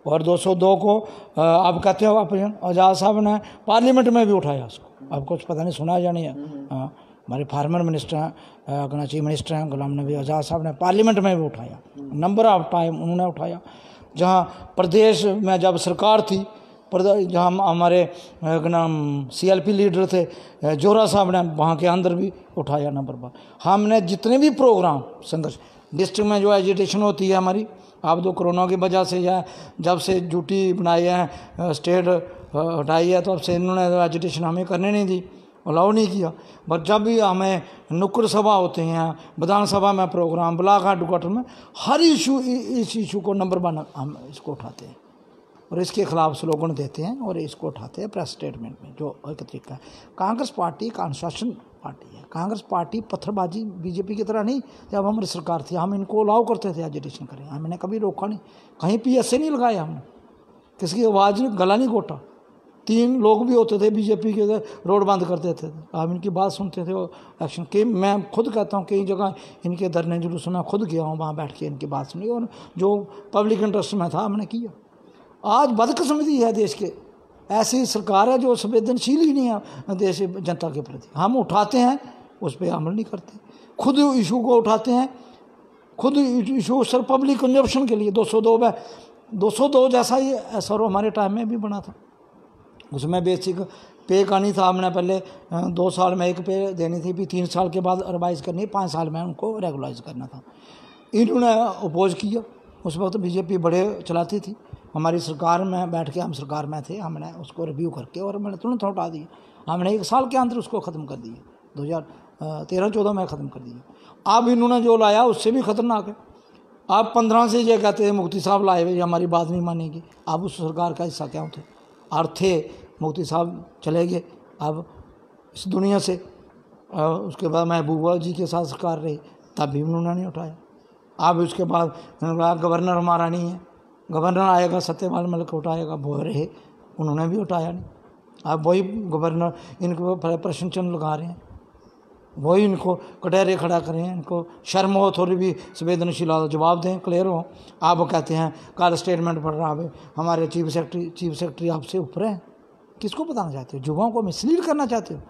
और 202 को आप कहते हो, आप आज़ाद साहब ने पार्लियामेंट में भी उठाया उसको। आपको कुछ पता नहीं सुना या नहीं है? हमारे फार्मर मिनिस्टर हैं, चीफ मिनिस्टर हैं गुलाम नबी आज़ाद साहब ने पार्लियामेंट में भी उठाया, नंबर ऑफ टाइम उन्होंने उठाया। जहाँ प्रदेश में जब सरकार थी, जहाँ हमारे नाम CLP लीडर थे जोरा साहब ने, वहाँ के अंदर भी उठाया नंबर पर। हमने जितने भी प्रोग्राम संघर्ष डिस्ट्रिक्ट में जो एजुटेशन होती है हमारी, आप दो कोरोना की वजह से या जब से ड्यूटी बनाई है, स्टेट हटाई है, तो अब से इन्होंने एजुटेशन हमें करने नहीं दी, अलाउ नहीं किया। बट जब भी हमें नुक्कड़ सभा होते हैं, विधानसभा में प्रोग्राम, ब्लॉक हेडक्वार्टर में, हर इस इशू को नंबर 1 हम इसको उठाते हैं और इसके खिलाफ स्लोगन देते हैं और इसको उठाते हैं प्रेस स्टेटमेंट में, जो एक तरीका है। कांग्रेस पार्टी अनुशासन पार्टी है। कांग्रेस पार्टी पत्थरबाजी बीजेपी की तरह नहीं। जब हमारी सरकार थी हम इनको अलाउ करते थे एजुटेशन करें, हमने कभी रोका नहीं, कहीं PSA नहीं लगाया हमने, किसी की आवाज़ गला नहीं घोटा। 3 लोग भी होते थे बीजेपी के, रोड बंद कर देते थे, हम इनकी बात सुनते थे और एक्शन के। मैं खुद कहता हूँ कई जगह इनके धरने जुलूस में खुद गया हूँ, वहाँ बैठ के इनकी बात सुनी और जो पब्लिक इंटरेस्ट में था हमने किया। आज बदकिस्मती है देश के, ऐसी सरकार है जो संवेदनशील ही नहीं है देश जनता के प्रति। हम उठाते हैं, उस पर अमल नहीं करते, खुद इशू को उठाते हैं, खुद इशू सर पब्लिक कंजप्शन के लिए। 202 जैसा ही SRO हमारे टाइम में भी बना था, उसमें बेसिक पे का नहीं था। हमने पहले 2 साल में एक पे देनी थी, फिर 3 साल के बाद रिवाइज करनी, 5 साल में उनको रेगुलाइज करना था। इन्होंने अपोज किया। उस वक्त बीजेपी बड़े चलाती थी, हमारी सरकार में बैठ के, हम सरकार में थे, हमने उसको रिव्यू करके और मैंने तुरंत हटा दिया। हमने 1 साल के अंदर उसको ख़त्म कर दिया, 2013-14 में ख़त्म कर दिया। अब इन्होंने जो लाया उससे भी खतरनाक है। आप 15 से ये कहते हैं मुफ्ती साहब लाए हुए, हमारी बात नहीं मानेगी। अब उस सरकार का हिस्सा क्या होते और थे? मुफ्ती साहब चले गए अब इस दुनिया से। उसके बाद महबूबा जी के साथ सरकार रही, तब भी उन्होंने नहीं उठाया। अब उसके बाद गवर्नर हमारा नहीं है, गवर्नर आएगा सत्यपाल मलिक उठाएगा, वो रहे, उन्होंने भी उठाया नहीं। अब वही गवर्नर इनको प्रश्न चिन्ह लगा रहे हैं, वही इनको कटहरे खड़ा करें, इनको शर्म हो थोड़ी भी, संवेदनशील जवाब दें, क्लियर हो। आप वो कहते हैं कल स्टेटमेंट पढ़ रहा है, हमारे चीफ सेक्रेटरी आपसे ऊपर हैं। किसको बताना चाहते हो? युवाओं को मिसलीड करना चाहते हो?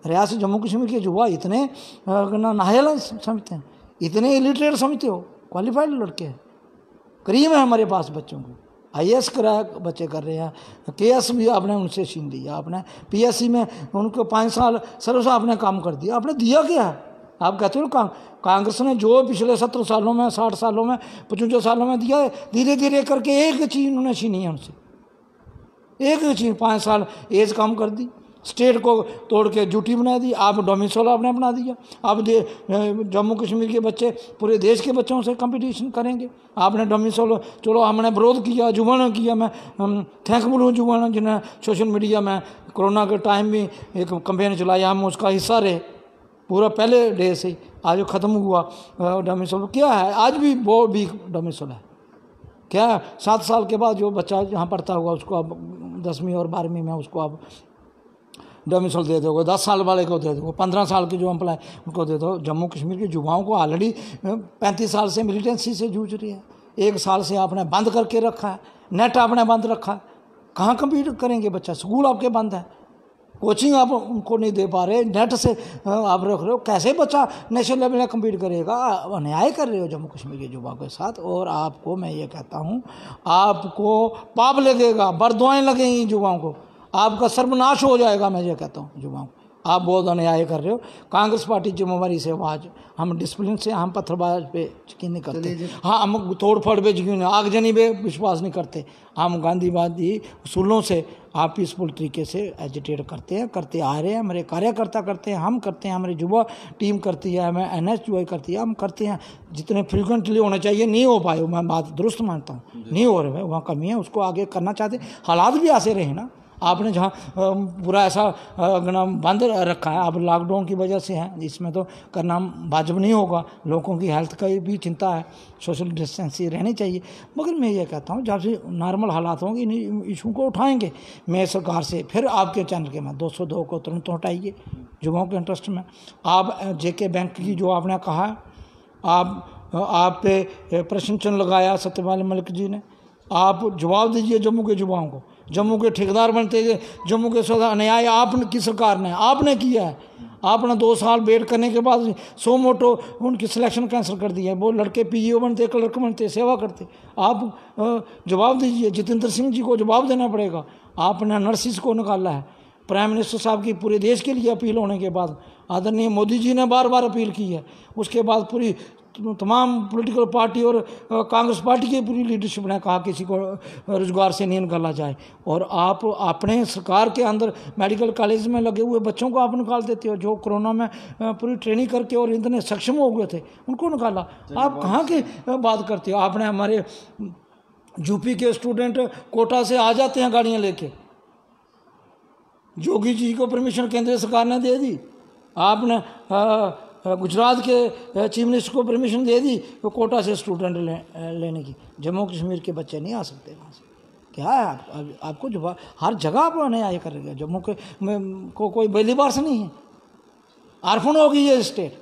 रियासत जम्मू कश्मीर के युवा इतने नाहल समझते हैं, इतने इलिटरेट समझते हो? क्वालिफाइड लड़के हैं, करीम है हमारे पास बच्चों को, IAS करा बच्चे कर रहे हैं, KS भी आपने उनसे छीन लिया, आपने PSC में उनको 5 साल सर्विस आपने काम कर दिया। आपने दिया क्या है? आप कहते हो कांग्रेस ने जो पिछले 70 सालों में, 60 सालों में, 55 सालों में दिया है, धीरे धीरे करके एक चीज़ उन्होंने छीनी है उनसे, एक चीज़। 5 साल एज कम कर दी, स्टेट को तोड़ के ड्यूटी बना दी, आप डोमिसाइल आपने बना दिया। अब जम्मू कश्मीर के बच्चे पूरे देश के बच्चों से कंपटीशन करेंगे। आपने डोमिसाइल, चलो हमने विरोध किया, जुबान किया, मैं थैंकफुल हूँ जुबान जिन्हें सोशल मीडिया में कोरोना के टाइम भी एक कैंपेन चलाया, हम उसका हिस्सा रहे पूरा पहले डे से। आज जो ख़त्म हुआ डोमिसाइल, क्या है आज भी वो भी डोमिसाइल है क्या? 7 साल के बाद जो बच्चा यहाँ पढ़ता होगा उसको अब 10वीं और 12वीं में उसको अब डोमिसाइल दे दोगे, 10 साल वाले को दे दो, 15 साल के जो एम्प्लॉय उनको दे दो। जम्मू कश्मीर के युवाओं को ऑलरेडी 35 साल से मिलिटेंसी से जूझ रही है। 1 साल से आपने बंद करके रखा है, नेट आपने बंद रखा है, कहाँ कम्पीट करेंगे बच्चा? स्कूल आपके बंद है, कोचिंग आप उनको नहीं दे पा रहे, नेट से आप रख रहे हो, कैसे बच्चा नेशनल लेवल में कम्पीट करेगा? अन्याय कर रहे हो जम्मू कश्मीर के युवाओं के साथ। और आपको मैं ये कहता हूँ, आपको पाप लगेगा, बरदुआएँ लगेंगी युवाओं को, आपका सर्वनाश हो जाएगा। मैं ये कहता हूँ युवाओं, आप बहुत अन्याय कर रहे हो। कांग्रेस पार्टी जिम्मेवारी से आज हम डिसिप्लिन से, हम पत्थरबाज पे यकीन नहीं करते, हाँ हम तोड़ फोड़ पे यकीन, आगजनी पे विश्वास नहीं करते। हम गांधीवादी उसूलों से आप पीसफुल तरीके से एजिटेट करते हैं, करते आ रहे हैं, हमारे कार्यकर्ता करते हैं, हम करते हैं, हमारी युवा टीम करती है, हमें NSUI करती है, हम करते हैं। जितने फ्रिक्वेंटली होना चाहिए नहीं हो पाए, मैं बात दुरुस्त मानता हूँ, नहीं हो रहे, वहाँ कमी है, उसको आगे करना चाहते। हालात भी ऐसे रहे ना, आपने जहाँ पूरा ऐसा बंद रखा है, अब लॉकडाउन की वजह से है, इसमें तो करना वाजिब नहीं होगा। लोगों की हेल्थ का भी चिंता है, सोशल डिस्टेंसिंग रहनी चाहिए। मगर मैं ये कहता हूँ जब से नॉर्मल हालात होंगे इन इशू को उठाएंगे मैं सरकार से। फिर आपके चैनल के मैं 202 को तुरंत हटाइए युवाओं के इंटरेस्ट में। आप JK बैंक की जो आपने कहा, आप पे प्रश्न चिन्ह लगाया सत्यपाल मलिक जी ने, आप जवाब दीजिए जम्मू के युवाओं को। जम्मू के ठेकेदार बनते थे, जम्मू के साथ अन्याय आपकी सरकार ने आपने किया है। आपने 2 साल वेट करने के बाद 100 मोटो उनकी सिलेक्शन कैंसिल कर दी है। वो लड़के PEO बनते, क्लर्क बनते, सेवा करते। आप जवाब दीजिए, जितेंद्र सिंह जी को जवाब देना पड़ेगा। आपने नर्सिस को निकाला है। प्राइम मिनिस्टर साहब की पूरे देश के लिए अपील होने के बाद आदरणीय मोदी जी ने बार बार अपील की है, उसके बाद पूरी तमाम पॉलिटिकल पार्टी और कांग्रेस पार्टी की पूरी लीडरशिप ने कहा किसी को रोजगार से नहीं निकाला जाए। और आप अपने सरकार के अंदर मेडिकल कॉलेज में लगे हुए बच्चों को आप निकाल देते हो, जो कोरोना में पूरी ट्रेनिंग करके और इतने सक्षम हो गए थे, उनको निकाला। आप कहाँ की बात करते हो? आपने हमारे UP के स्टूडेंट कोटा से आ जाते हैं गाड़ियाँ लेके, योगी जी को परमिशन केंद्र सरकार ने दे दी। आपने गुजरात के चीफ मिनिस्टर को परमिशन दे दी तो कोटा से स्टूडेंट लेने की। जम्मू कश्मीर के बच्चे नहीं आ सकते वहाँ से। क्या है आपको जो हर जगह आप अन्याय कर रहे हैं। जम्मू के को कोई बेलीबार से नहीं है, आरफन होगी ये स्टेट।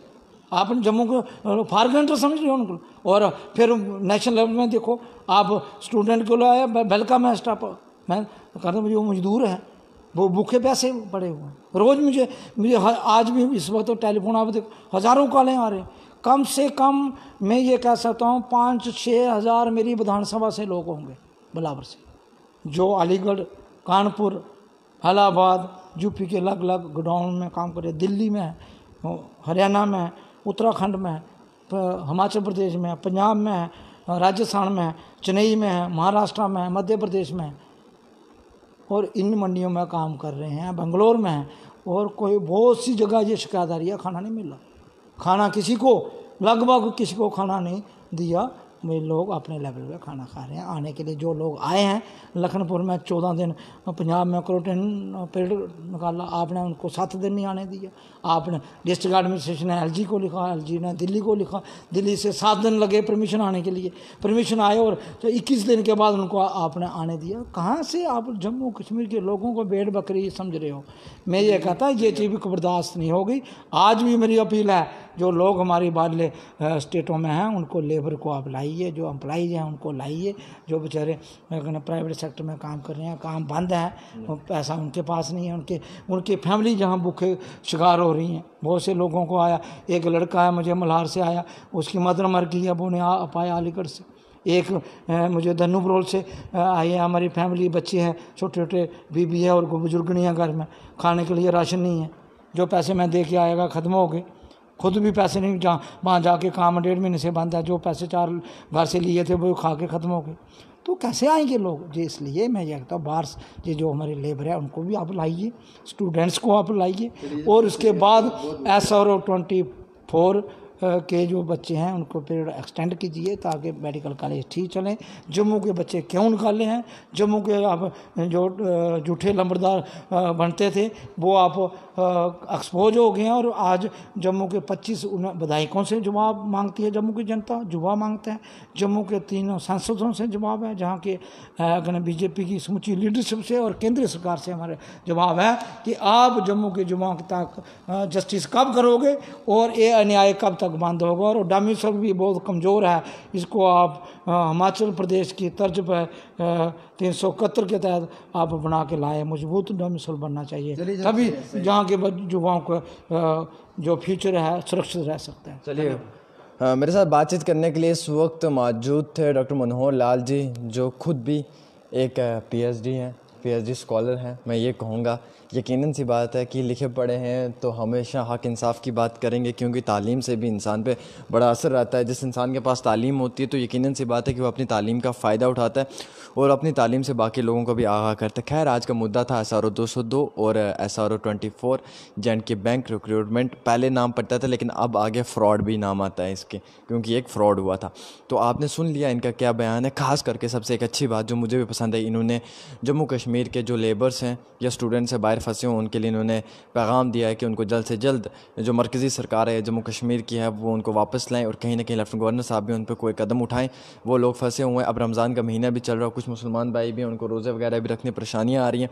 आप जम्मू को फारगेंटर समझ रहे हो उनको। और फिर नेशनल लेवल में देखो, आप स्टूडेंट को लाया, वेलकम है स्टाफ। मैं कहता हूँ जो मजदूर है वो भूखे पैसे पड़े हुए हैं। रोज़ मुझे आज भी इस वक्त तो टेलीफोन आप देखो, हज़ारों कॉलें आ रहे हैं। कम से कम मैं ये कह सकता हूँ 5-6 हज़ार मेरी विधानसभा से लोग होंगे बलावर से, जो अलीगढ़, कानपुर, इलाहाबाद, UP के अलग अलग गोडाउन में काम कर रहे हैं। दिल्ली में है, हरियाणा में है, उत्तराखंड में है, हिमाचल प्रदेश में है, पंजाब में है, राजस्थान में है, चेन्नई में है, महाराष्ट्र में है, मध्य प्रदेश में है, और इन मंडियों में काम कर रहे हैं, बेंगलोर में है। और कोई बहुत सी जगह ये शिकायत आ रही है खाना नहीं मिल रहा, खाना किसी को, लगभग किसी को खाना नहीं दिया। वे लोग अपने लेवल पे खाना खा रहे हैं। आने के लिए जो लोग आए हैं, लखनपुर में 14 दिन, पंजाब में क्वारंटाइन पीरियड निकाला, आपने उनको 7 दिन नहीं आने दिया। आपने डिस्ट्रिक्ट एडमिनिस्ट्रेशन ने LG को लिखा, LG ने दिल्ली को लिखा, दिल्ली से 7 दिन लगे परमिशन आने के लिए, परमिशन आए और 21 दिन के बाद उनको आपने आने दिया। कहाँ से आप जम्मू कश्मीर के लोगों को भेड़ बकरी समझ रहे हो? मैं ये कहता ये चीज़ भी बर्दाश्त नहीं होगी। आज भी मेरी अपील है, जो लोग हमारी बाहरले स्टेटों में हैं उनको, लेबर को आप लाइए, जो एम्प्लॉइज हैं उनको लाइए, जो बेचारे प्राइवेट सेक्टर में काम कर रहे हैं, काम बंद है, पैसा उनके पास नहीं है, उनकी फैमिली जहाँ भूखे शिकार हो रही हैं। बहुत से लोगों को आया, एक लड़का है मुझे मल्हार से आया, उसकी मदर मर गई है, वो ने पाया अलीगढ़ से। एक मुझे धनुब्रोल से आई है, हमारी फैमिली, बच्चे हैं छोटे छोटे, बीबी है और बुजुर्ग नहीं है, घर में खाने के लिए राशन नहीं है, जो पैसे मैं दे के आएगा ख़त्म हो गए। खुद भी पैसे नहीं, जहाँ वहाँ जाके काम 1.5 महीने से बंद है, जो पैसे 4 घर से लिए थे वो खा के ख़त्म हो गए। तो कैसे आएंगे लोग जी? इसलिए मैं ये कहता हूँ बाहर ये जो हमारे लेबर है उनको भी आप लाइए, स्टूडेंट्स को आप लाइए, और उसके बाद SRO 24 के जो बच्चे हैं उनको पीरियड एक्सटेंड कीजिए ताकि मेडिकल कॉलेज ठीक चलें। जम्मू के बच्चे क्यों निकाले हैं? जम्मू के आप जो झूठे लंबरदार बनते थे वो आप एक्सपोज हो गए हैं, और आज जम्मू के 25 विधायकों से जवाब मांगती है जम्मू की जनता, जवाब मांगते हैं। जम्मू के 3 सांसदों से जवाब है, जहाँ के BJP की समूची लीडरशिप से और केंद्रीय सरकार से हमारे जवाब है कि आप जम्मू के युवाओं तक जस्टिस कब करोगे और ये अन्याय कब तक बंद होगा। और डोमिसाइल भी बहुत कमज़ोर है, इसको आप हिमाचल प्रदेश की तर्ज पर 371 के तहत आप बना के लाए। मजबूत डोमिसाइल बनना चाहिए, तभी जहाँ के युवाओं का जो फ्यूचर है सुरक्षित रह सकते हैं। चलिए, मेरे साथ बातचीत करने के लिए इस वक्त मौजूद थे डॉक्टर मनोहर लाल जी, जो खुद भी एक PhD स्कॉलर हैं। मैं ये कहूँगा यकीनन सी बात है कि लिखे पढ़े हैं तो हमेशा हक इंसाफ की बात करेंगे, क्योंकि तालीम से भी इंसान पे बड़ा असर रहता है। जिस इंसान के पास तालीम होती है तो यकीनन सी बात है कि वो अपनी तालीम का फ़ायदा उठाता है और अपनी तालीम से बाकी लोगों को भी आगाह करता है। खैर, आज का मुद्दा था SRO 202 और SRO 24 J&K बैंक रिक्रूटमेंट। पहले नाम पड़ता था लेकिन अब आगे फ्रॉड भी नाम आता है इसके, क्योंकि एक फ़्रॉड हुआ था। तो आपने सुन लिया इनका क्या बयान है। ख़ास करके सबसे एक अच्छी बात जो मुझे भी पसंद है, इन्होंने जम्मू कश्मीर के जो लेबर्स हैं या स्टूडेंट्स हैं बाहर फंसे हों, उनके लिए इन्होंने पैगाम दिया है कि उनको जल्द से जल्द जो मरकज़ी सरकार है जम्मू कश्मीर की है वो उनको वापस लाएं, और कहीं ना कहीं लेफ्टिनेंट गवर्नर साहब भी उन पर कोई कदम उठाएं। वो लोग फंसे हुए हैं, अब रमज़ान का महीना भी चल रहा है, कुछ मुसलमान भाई भी हैं, उनको रोज़े वगैरह भी रखने परेशानियाँ आ रही हैं।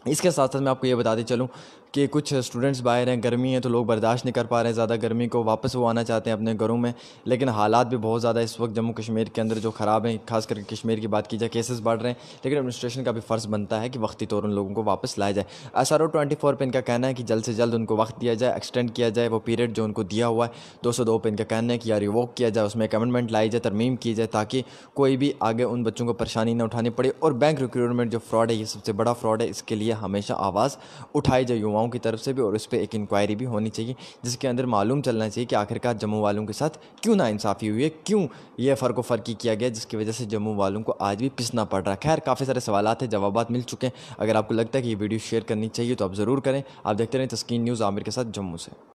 इसके साथ साथ मैं आपको ये बताते चलूँ कि कुछ स्टूडेंट्स बाहर हैं, गर्मी है तो लोग बर्दाश्त नहीं कर पा रहे हैं ज़्यादा गर्मी को, वापस वो आना चाहते हैं अपने घरों में, लेकिन हालात भी बहुत ज़्यादा इस वक्त जम्मू कश्मीर के अंदर जो ख़राब हैं। खास करके कश्मीर की बात की जाए, केसेस बढ़ रहे हैं, लेकिन एडमिनिस्ट्रेशन का भी फ़र्ज़ बनता है कि वक्ती तौर उन लोगों को वापस लाया जाए। SRO 24 पे इनका कहना है कि जल्द से जल्द उनको वक्त दिया जाए, एक्सटेंड किया जाए वो पीरियड जो उनको दिया हुआ है। 202 पे इनका कहना है कि या रिवोक किया जाए, उसमें एक अमेंडमेंट लाई जाए, तरमीम की जाए, ताकि कोई भी आगे उन बच्चों को परेशानी न उठानी पड़े। और बैंक रिक्रूटमेंट जो फ्रॉड है, ये सबसे बड़ा फ्रॉड है, इसके लिए हमेशा आवाज़ उठाई जाए युवाओं की तरफ से भी, और उस पर एक इंक्वायरी भी होनी चाहिए जिसके अंदर मालूम चलना चाहिए कि आखिरकार जम्मू वालों के साथ क्यों नाइंसाफ़ी हुई है, क्यों ये फ़र्की किया गया जिसकी वजह से जम्मू वालों को आज भी पिसना पड़ रहा है। खैर, काफ़ी सारे सवालात हैं, जवाबात मिल चुके हैं। अगर आपको लगता है कि ये वीडियो शेयर करनी चाहिए तो आप ज़रूर करें। आप देखते रहें तस्कीन न्यूज़, आमिर के साथ जम्मू से।